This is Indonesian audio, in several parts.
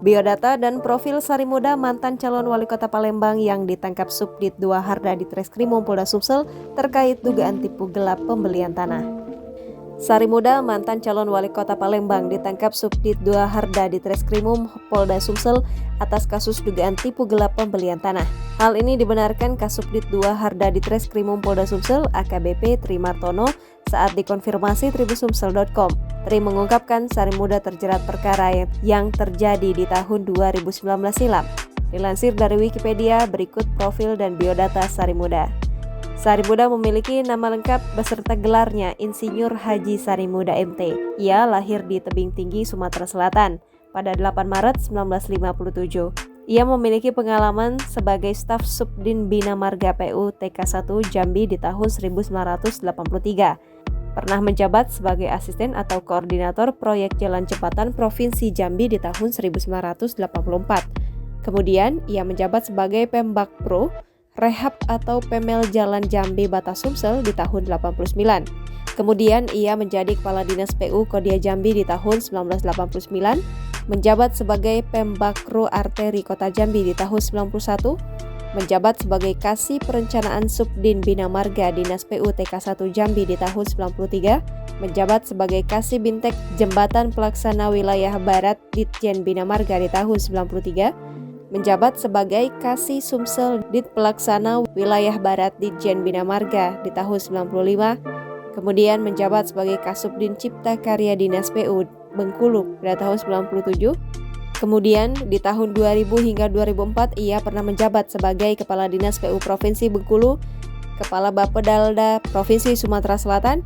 Biodata dan profil Sari Muda mantan calon wali kota Palembang yang ditangkap Subdit 2 Harda di Treskrimum Polda Sumsel terkait dugaan tipu gelap pembelian tanah. Sari Muda mantan calon wali kota Palembang ditangkap Subdit 2 Harda di Treskrimum Polda Sumsel atas kasus dugaan tipu gelap pembelian tanah. Hal ini dibenarkan Kasubdit 2 Harda di Treskrimum Polda Sumsel AKBP Tri Martono saat dikonfirmasi tribusumsel.com. Tri mengungkapkan Sari Muda terjerat perkara yang terjadi di tahun 2019 silam. Dilansir dari Wikipedia, berikut profil dan biodata Sari Muda. Sari Muda memiliki nama lengkap beserta gelarnya Insinyur Haji Sari Muda MT. Ia lahir di Tebing Tinggi, Sumatera Selatan pada 8 Maret 1957. Ia memiliki pengalaman sebagai staf Subdin Bina Marga PU TK1 Jambi di tahun 1983. Pernah menjabat sebagai asisten atau koordinator proyek jalan jembatan Provinsi Jambi di tahun 1984. Kemudian, ia menjabat sebagai Pembakpro, Rehab atau Pemel Jalan Jambi Batas Sumsel di tahun 89. Kemudian, ia menjadi Kepala Dinas PU Kodia Jambi di tahun 1989, menjabat sebagai Pembakro Arteri Kota Jambi di tahun 91, menjabat sebagai Kasih Perencanaan Subdin Bina Marga Dinas PU TK1 Jambi di tahun 93, menjabat sebagai Kasih Bintek Jembatan Pelaksana Wilayah Barat Ditjen Bina Marga di tahun 93, menjabat sebagai Kasih Sumsel Dit Pelaksana Wilayah Barat Ditjen Bina Marga di tahun 95, kemudian menjabat sebagai Kasubdin Cipta Karya Dinas PU Bengkulu pada tahun 97. Kemudian di tahun 2000 hingga 2004 ia pernah menjabat sebagai Kepala Dinas PU Provinsi Bengkulu, Kepala Bapedalda Provinsi Sumatera Selatan,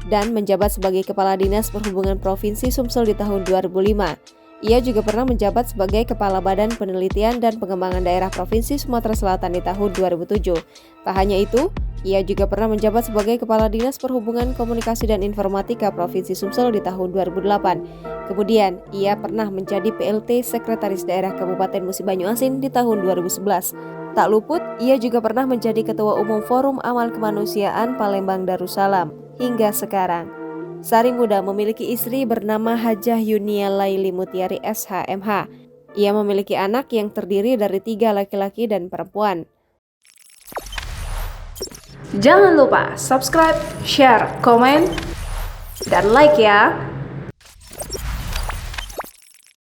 dan menjabat sebagai Kepala Dinas Perhubungan Provinsi Sumsel di tahun 2005. Ia juga pernah menjabat sebagai Kepala Badan Penelitian dan Pengembangan Daerah Provinsi Sumatera Selatan di tahun 2007. Tak hanya itu, ia juga pernah menjabat sebagai Kepala Dinas Perhubungan Komunikasi dan Informatika Provinsi Sumsel di tahun 2008. Kemudian, ia pernah menjadi PLT Sekretaris Daerah Kabupaten Musi Banyu Asin di tahun 2011. Tak luput, ia juga pernah menjadi Ketua Umum Forum Amal Kemanusiaan Palembang Darussalam hingga sekarang. Sari Muda memiliki istri bernama Hajah Yunia Laili Mutiari SHMH. Ia memiliki anak yang terdiri dari 3 laki-laki dan perempuan. Jangan lupa subscribe, share, komen, dan like ya!